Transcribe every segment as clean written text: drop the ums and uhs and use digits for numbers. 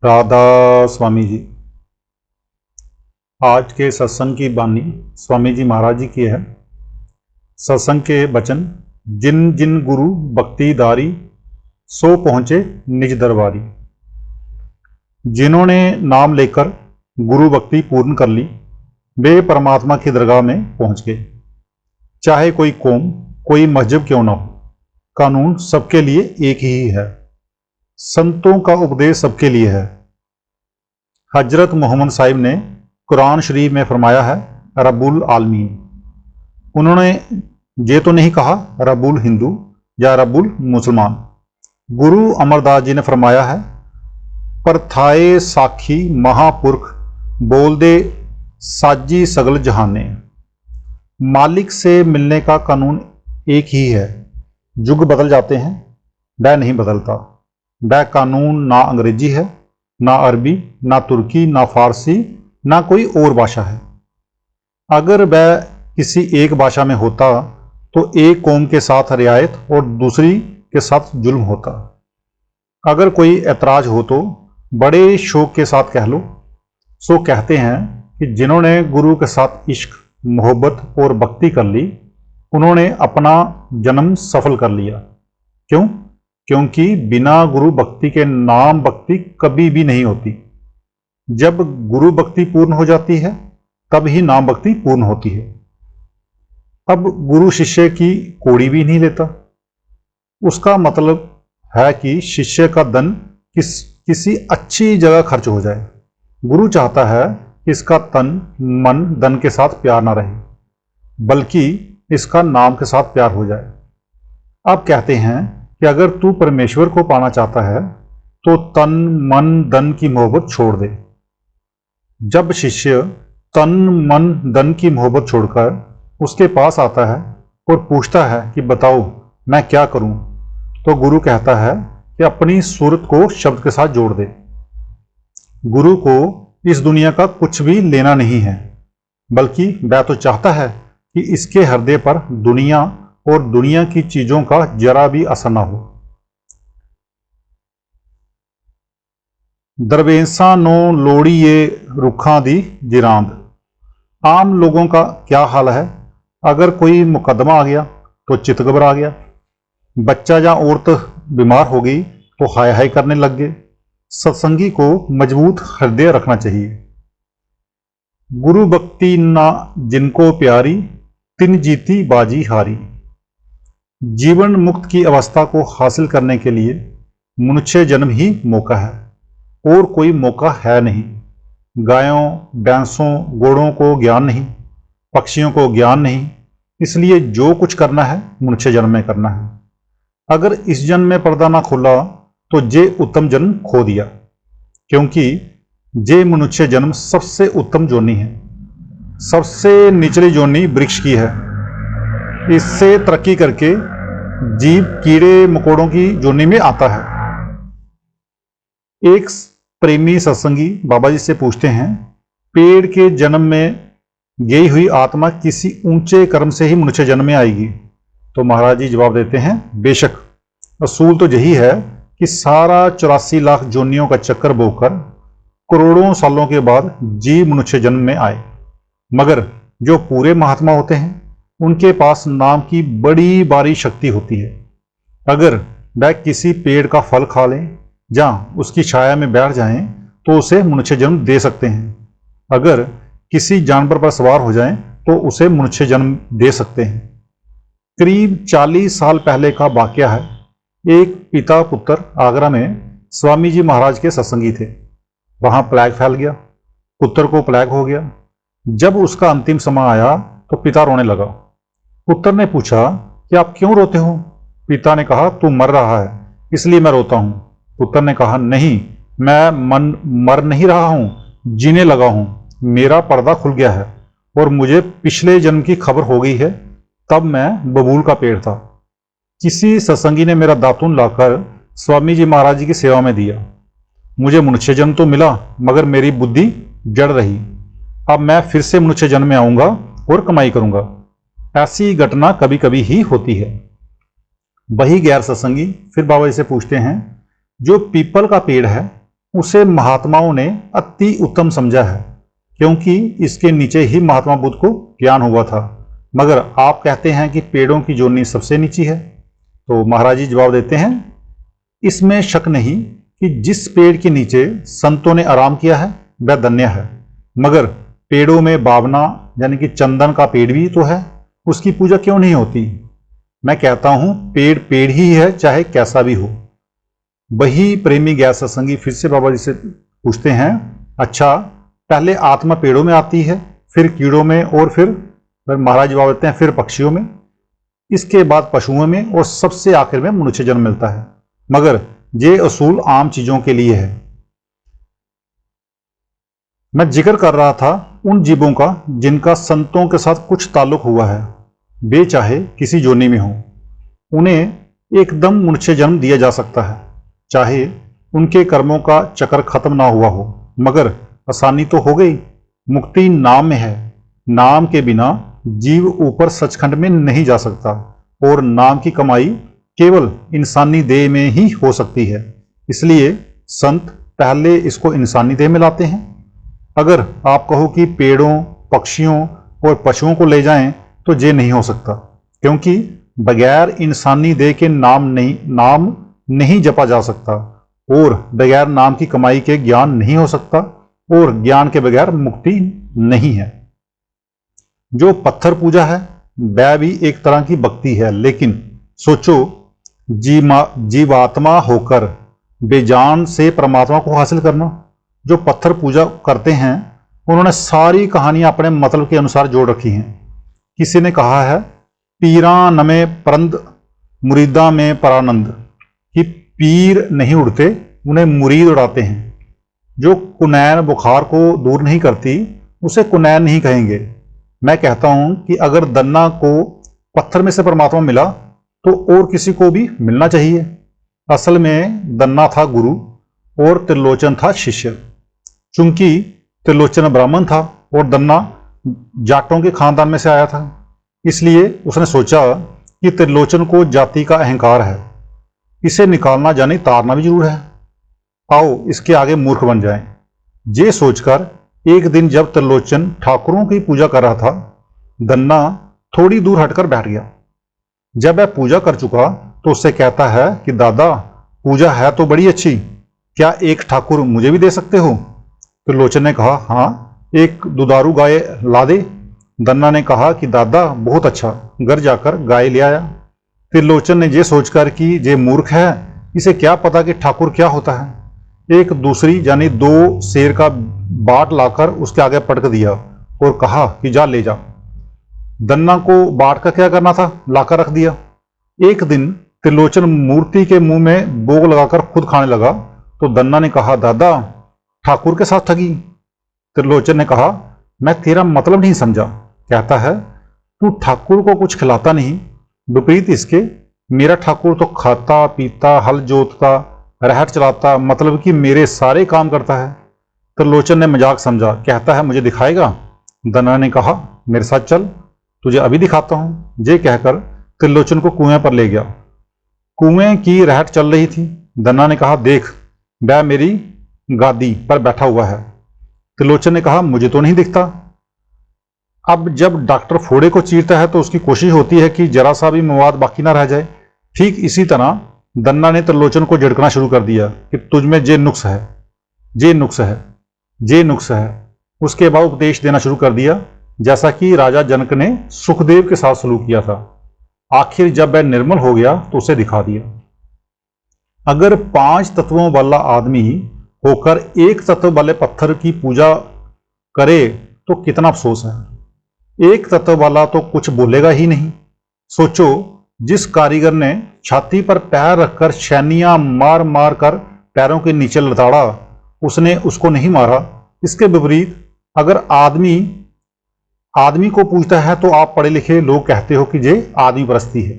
राधा स्वामी जी। आज के सत्संग की बानी स्वामी जी महाराज जी की है। सत्संग के वचन, जिन जिन गुरु भक्ति दारी, सो पहुँचे निज दरबारी। जिन्होंने नाम लेकर गुरु भक्ति पूर्ण कर ली, वे परमात्मा की दरगाह में पहुँच गए। चाहे कोई कौम, कोई मजहब क्यों ना हो, कानून सबके लिए एक ही है। संतों का उपदेश सबके लिए है। हजरत मोहम्मद साहिब ने कुरान शरीफ में फरमाया है रब्बुल आलमीन। उन्होंने ये तो नहीं कहा रब्बुल हिंदू या रब्बुल मुसलमान। गुरु अमरदास जी ने फरमाया है, परथाए साखी महापुरख, बोल दे साजी सगल जहाने। मालिक से मिलने का कानून एक ही है। युग बदल जाते हैं, वह नहीं बदलता। वह कानून ना अंग्रेजी है, ना अरबी, ना तुर्की, ना फारसी, ना कोई और भाषा है। अगर वह किसी एक भाषा में होता तो एक कौम के साथ रियायत और दूसरी के साथ जुल्म होता। अगर कोई ऐतराज हो तो बड़े शौक के साथ कह लो। सो कहते हैं कि जिन्होंने गुरु के साथ इश्क, मोहब्बत और भक्ति कर ली, उन्होंने अपना जन्म सफल कर लिया। क्यों? क्योंकि बिना गुरु भक्ति के नाम भक्ति कभी भी नहीं होती। जब गुरु भक्ति पूर्ण हो जाती है, तब ही नाम भक्ति पूर्ण होती है। अब गुरु शिष्य की कौड़ी भी नहीं लेता। उसका मतलब है कि शिष्य का धन किसी अच्छी जगह खर्च हो जाए। गुरु चाहता है कि इसका तन मन धन के साथ प्यार ना रहे, बल्कि इसका नाम के साथ प्यार हो जाए। अब कहते हैं कि अगर तू परमेश्वर को पाना चाहता है तो तन मन धन की मोहब्बत छोड़ दे। जब शिष्य तन मन धन की मोहब्बत छोड़कर उसके पास आता है और पूछता है कि बताओ मैं क्या करूं, तो गुरु कहता है कि अपनी सूरत को शब्द के साथ जोड़ दे। गुरु को इस दुनिया का कुछ भी लेना नहीं है, बल्कि वह तो चाहता है कि इसके हृदय पर दुनिया और दुनिया की चीजों का जरा भी असर ना हो। दरवेसा नो लोड़ी ये रुखा दी जिरांद। आम लोगों का क्या हाल है? अगर कोई मुकदमा आ गया तो चित घबरा गया। बच्चा या औरत बीमार हो गई तो हाय हाय करने लग गए। सत्संगी को मजबूत हृदय रखना चाहिए। गुरु भक्ति ना जिनको प्यारी, तिन जीती बाजी हारी। जीवन मुक्त की अवस्था को हासिल करने के लिए मनुष्य जन्म ही मौका है, और कोई मौका है नहीं। गायों, भैंसों, घोड़ों को ज्ञान नहीं, पक्षियों को ज्ञान नहीं, इसलिए जो कुछ करना है मनुष्य जन्म में करना है। अगर इस जन्म में पर्दा ना खोला तो जे उत्तम जन्म खो दिया, क्योंकि जे मनुष्य जन्म सबसे उत्तम जोनी है। सबसे निचली जोनी वृक्ष की है। इससे तरक्की करके जीव कीड़े मकोड़ों की जोनी में आता है। एक प्रेमी सत्संगी बाबा जी से पूछते हैं, पेड़ के जन्म में गई हुई आत्मा किसी ऊंचे कर्म से ही मनुष्य जन्म में आएगी? तो महाराज जी जवाब देते हैं, बेशक। असूल तो यही है कि सारा 84 लाख जोनियों का चक्कर बोकर करोड़ों सालों के बाद जीव मनुष्य जन्म में आए। मगर जो पूरे महात्मा होते हैं, उनके पास नाम की बड़ी भारी शक्ति होती है। अगर वह किसी पेड़ का फल खा लें या उसकी छाया में बैठ जाएं तो उसे मनुष्य जन्म दे सकते हैं। अगर किसी जानवर पर सवार हो जाएं तो उसे मनुष्य जन्म दे सकते हैं। करीब 40 साल पहले का वाकया है। एक पिता पुत्र आगरा में स्वामी जी महाराज के सत्संगी थे। वहां प्लेग फैल गया। पुत्र को प्लेग हो गया। जब उसका अंतिम समय आया तो पिता रोने लगा। पुत्र ने पूछा कि आप क्यों रोते हो? पिता ने कहा, तू मर रहा है इसलिए मैं रोता हूं। पुत्र ने कहा, नहीं, मैं मर नहीं रहा हूं, जीने लगा हूं। मेरा पर्दा खुल गया है और मुझे पिछले जन्म की खबर हो गई है। तब मैं बबूल का पेड़ था। किसी सत्संगी ने मेरा दातून लाकर स्वामी जी महाराज जी की सेवा में दिया। मुझे मनुष्य जन्म तो मिला, मगर मेरी बुद्धि जड़ रही। अब मैं फिर से मनुष्य जन्म में आऊंगा और कमाई करूंगा। ऐसी घटना कभी कभी ही होती है। वही गैर सत्संगी फिर बाबा जी से पूछते हैं, जो पीपल का पेड़ है उसे महात्माओं ने अति उत्तम समझा है, क्योंकि इसके नीचे ही महात्मा बुद्ध को ज्ञान हुआ था। मगर आप कहते हैं कि पेड़ों की जोनी सबसे नीची है। तो महाराज जी जवाब देते हैं, इसमें शक नहीं कि जिस पेड़ के नीचे संतों ने आराम किया है वह धन्य है। मगर पेड़ों में बावना यानी कि चंदन का पेड़ भी तो है, उसकी पूजा क्यों नहीं होती? मैं कहता हूं पेड़ पेड़ ही है, चाहे कैसा भी हो। वही प्रेमी गैर सत्संगी फिर से बाबा जी से पूछते हैं, अच्छा पहले आत्मा पेड़ों में आती है, फिर कीड़ों में, और फिर महाराज जवाब देते हैं फिर पक्षियों में, इसके बाद पशुओं में, और सबसे आखिर में मनुष्य जन्म मिलता है। मगर ये असूल आम चीजों के लिए है। मैं जिक्र कर रहा था उन जीवों का जिनका संतों के साथ कुछ ताल्लुक हुआ है। वे चाहे किसी जोनी में हो, उन्हें एकदम मनुष्य जन्म दिया जा सकता है, चाहे उनके कर्मों का चक्र खत्म ना हुआ हो। मगर आसानी तो हो गई, मुक्ति नाम में है। नाम के बिना जीव ऊपर सचखंड में नहीं जा सकता, और नाम की कमाई केवल इंसानी देह में ही हो सकती है। इसलिए संत पहले इसको इंसानी देह में लाते हैं। अगर आप कहो कि पेड़ों, पक्षियों और पशुओं को ले जाएं, तो ये नहीं हो सकता, क्योंकि बगैर इंसानी देह के नाम नहीं जपा जा सकता, और बगैर नाम की कमाई के ज्ञान नहीं हो सकता, और ज्ञान के बगैर मुक्ति नहीं है। जो पत्थर पूजा है वह भी एक तरह की भक्ति है, लेकिन सोचो जीवात्मा होकर बेजान से परमात्मा को हासिल करना। जो पत्थर पूजा करते हैं उन्होंने सारी कहानियां अपने मतलब के अनुसार जोड़ रखी हैं। किसी ने कहा है, पीरा नमे परंद मुरीदा में परानंद, कि पीर नहीं उड़ते, उन्हें मुरीद उड़ाते हैं। जो कुनैन बुखार को दूर नहीं करती उसे कुनैन नहीं कहेंगे। मैं कहता हूं कि अगर दन्ना को पत्थर में से परमात्मा मिला तो और किसी को भी मिलना चाहिए। असल में दन्ना था गुरु और त्रिलोचन था शिष्य। चूंकि त्रिलोचन ब्राह्मण था और दन्ना जाटों के खानदान में से आया था, इसलिए उसने सोचा कि त्रिलोचन को जाति का अहंकार है, इसे निकालना जाने तारना भी जरूर है। आओ इसके आगे मूर्ख बन जाएं। ये सोचकर एक दिन जब त्रिलोचन ठाकुरों की पूजा कर रहा था, दन्ना थोड़ी दूर हटकर बैठ गया। जब वह पूजा कर चुका तो उससे कहता है कि दादा, पूजा है तो बड़ी अच्छी, क्या एक ठाकुर मुझे भी दे सकते हो? त्रिलोचन ने कहा, हाँ, एक दुधारू गाय ला दे। दन्ना ने कहा कि दादा बहुत अच्छा, घर जाकर गाय ले आया। त्रिलोचन ने ये सोचकर कि ये मूर्ख है, इसे क्या पता कि ठाकुर क्या होता है, एक दूसरी यानी 2 शेर का बाट लाकर उसके आगे पटक दिया और कहा कि जा ले जा। दन्ना को बाट का क्या करना था, लाकर रख दिया। एक दिन त्रिलोचन मूर्ति के मुंह में भोग लगाकर खुद खाने लगा तो दन्ना ने कहा, दादा ठाकुर के साथ ठगी। त्रिलोचन ने कहा, मैं तेरा मतलब नहीं समझा। कहता है, तू ठाकुर को कुछ खिलाता नहीं, विपरीत इसके मेरा ठाकुर तो खाता पीता, हल जोतता, रहट चलाता, मतलब कि मेरे सारे काम करता है। त्रिलोचन ने मजाक समझा। कहता है, मुझे दिखाएगा? दन्ना ने कहा, मेरे साथ चल, तुझे अभी दिखाता हूं। ये कहकर त्रिलोचन को कुएं पर ले गया। कुएं की रहट चल रही थी। दन्ना ने कहा, देख वह मेरी गादी पर बैठा हुआ है। त्रिलोचन ने कहा, मुझे तो नहीं दिखता। अब जब डॉक्टर फोड़े को चीरता है तो उसकी कोशिश होती है कि जरा सा भी मवाद बाकी ना रह जाए। ठीक इसी तरह दन्ना ने त्रिलोचन को झिड़कना शुरू कर दिया कि तुझ में ये नुक्स है, ये नुक्स है, ये नुक्स है। उसके बाद उपदेश देना शुरू कर दिया, जैसा कि राजा जनक ने सुखदेव के साथ सलूक किया था। आखिर जब वह निर्मल हो गया तो उसे दिखा दिया। अगर 5 तत्वों वाला आदमी होकर एक तत्व वाले पत्थर की पूजा करे तो कितना अफसोस है। एक तत्व वाला तो कुछ बोलेगा ही नहीं। सोचो, जिस कारीगर ने छाती पर पैर रखकर छेनियां मार मार कर पैरों के नीचे लताड़ा, उसने उसको नहीं मारा। इसके विपरीत अगर आदमी को पूछता है तो आप पढ़े लिखे लोग कहते हो कि ये आदमी परस्ती है।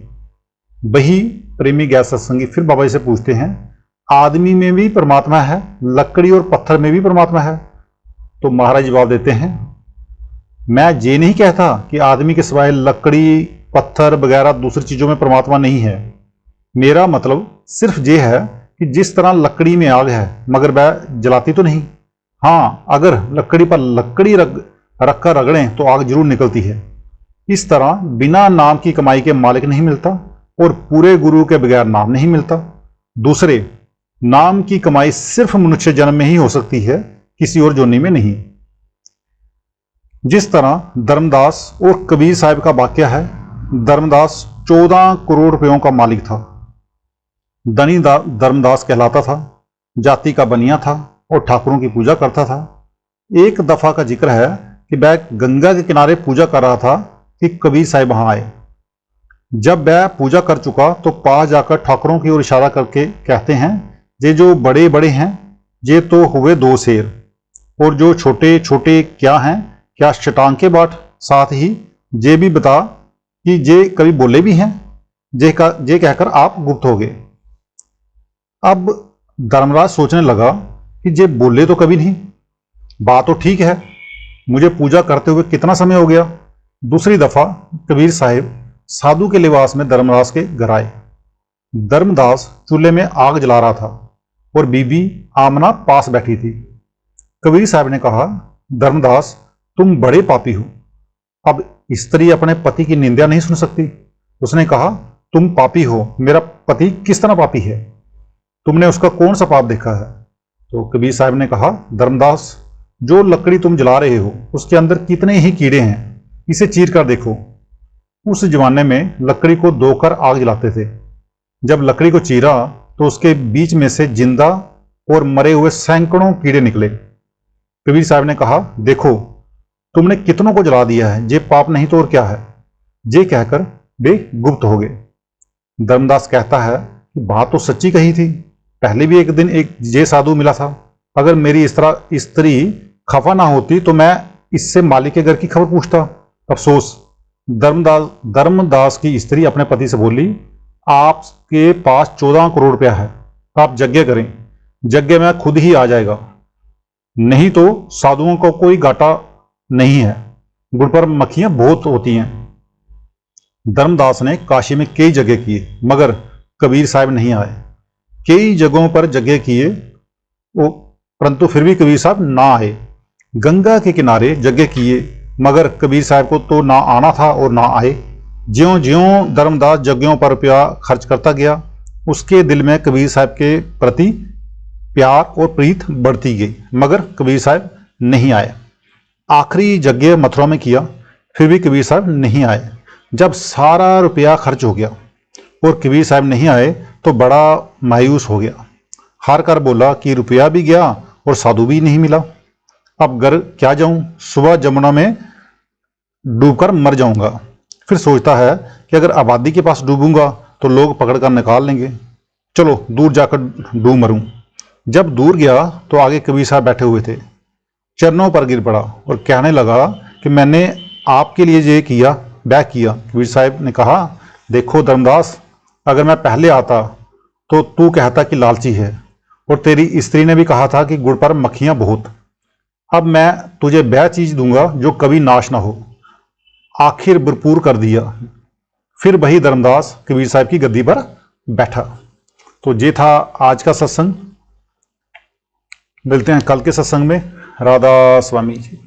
वही प्रेमी गैर सत्संगी फिर बाबा जी से पूछते हैं, आदमी में भी परमात्मा है, लकड़ी और पत्थर में भी परमात्मा है? तो महाराज जवाब देते हैं, मैं ये नहीं कहता कि आदमी के सिवाय लकड़ी, पत्थर वगैरह दूसरी चीजों में परमात्मा नहीं है। मेरा मतलब सिर्फ ये है कि जिस तरह लकड़ी में आग है मगर वह जलाती तो नहीं। हाँ, अगर लकड़ी पर लकड़ी रख कर रगड़ें तो आग जरूर निकलती है। इस तरह बिना नाम की कमाई के मालिक नहीं मिलता और पूरे गुरु के बगैर नाम नहीं मिलता। दूसरे, नाम की कमाई सिर्फ मनुष्य जन्म में ही हो सकती है, किसी और जोनी में नहीं। जिस तरह धर्मदास और कबीर साहब का वाक्य है, धर्मदास 14 करोड़ रुपयों का मालिक था। धनी धर्मदास कहलाता था, जाति का बनिया था और ठाकुरों की पूजा करता था। एक दफा का जिक्र है कि वह गंगा के किनारे पूजा कर रहा था कि कबीर साहब वहां आए। जब वह पूजा कर चुका तो पास जाकर ठाकुरों की ओर इशारा करके कहते हैं, ये जो बड़े बड़े हैं ये तो हुए 2 शेर, और जो छोटे छोटे क्या हैं, क्या शटांके बाट, साथ ही ये भी बता कि ये कभी बोले भी हैं। ये कहकर आप गुप्त हो गए। अब धर्मराज सोचने लगा कि ये बोले तो कभी नहीं, बात तो ठीक है, मुझे पूजा करते हुए कितना समय हो गया। दूसरी दफा कबीर साहब साधु के लिबास में धर्मदास के घर आए। धर्मदास चूल्हे में आग जला रहा था और बीबी आमना पास बैठी थी। कबीर साहब ने कहा, धर्मदास तुम बड़े पापी हो, अब स्त्री अपने पति की निंदा नहीं सुन सकती। उसने कहा, तुम पापी हो, मेरा पति किस तरह पापी है, तुमने उसका कौन सा पाप देखा है। तो कबीर साहब ने कहा, धर्मदास जो लकड़ी तुम जला रहे हो उसके अंदर कितने ही कीड़े हैं, इसे चीर कर देखो। उस जमाने में लकड़ी को धोकर आग जलाते थे। जब लकड़ी को चीरा तो उसके बीच में से जिंदा और मरे हुए सैकड़ों कीड़े निकले। कबीर साहब ने कहा, देखो तुमने कितनों को जला दिया है, ये पाप नहीं तो और क्या है। ये कहकर वे गुप्त हो गए। धर्मदास कहता है कि बात तो सच्ची कही थी, पहले भी एक दिन एक ये साधु मिला था, अगर मेरी इस तरह स्त्री खफा ना होती तो मैं इससे मालिक के घर की खबर पूछता। अफसोस। धर्मदास की स्त्री अपने पति से बोली, आपके पास 14 करोड़ रुपया है, आप यज्ञ करें, यज्ञ में खुद ही आ जाएगा, नहीं तो साधुओं को कोई घाटा नहीं है, गुड़ पर मक्खियां बहुत होती हैं। धर्मदास ने काशी में कई यज्ञ किए मगर कबीर साहब नहीं आए। कई जगहों पर यज्ञ किए परंतु फिर भी कबीर साहब ना आए। गंगा के किनारे यज्ञ किए मगर कबीर साहब को तो ना आना था और ना आए। ज्यों ज्यों धर्मदास यज्ञों पर रुपया खर्च करता गया, उसके दिल में कबीर साहब के प्रति प्यार और प्रीत बढ़ती गई, मगर कबीर साहब नहीं आए। आखिरी यज्ञ मथुरा में किया, फिर भी कबीर साहब नहीं आए। जब सारा रुपया खर्च हो गया और कबीर साहब नहीं आए तो बड़ा मायूस हो गया। हार कर बोला कि रुपया भी गया और साधु भी नहीं मिला, अब घर क्या जाऊं, सुबह जमुना में डूबकर मर जाऊंगा। फिर सोचता है कि अगर आबादी के पास डूबूंगा तो लोग पकड़कर निकाल लेंगे, चलो दूर जाकर डूब मरूं। जब दूर गया तो आगे कबीर साहब बैठे हुए थे, चरणों पर गिर पड़ा और कहने लगा कि मैंने आपके लिए ये किया, वह किया। कबीर साहब ने कहा, देखो धर्मदास, अगर मैं पहले आता तो तू कहता कि लालची है, और तेरी स्त्री ने भी कहा था कि गुड़ पर मक्खियां बहुत। अब मैं तुझे वह चीज दूंगा जो कभी नाश ना हो। आखिर भरपूर कर दिया। फिर वही धर्मदास कबीर साहब की गद्दी पर बैठा। तो ये था आज का सत्संग। मिलते हैं कल के सत्संग में। राधा स्वामी जी।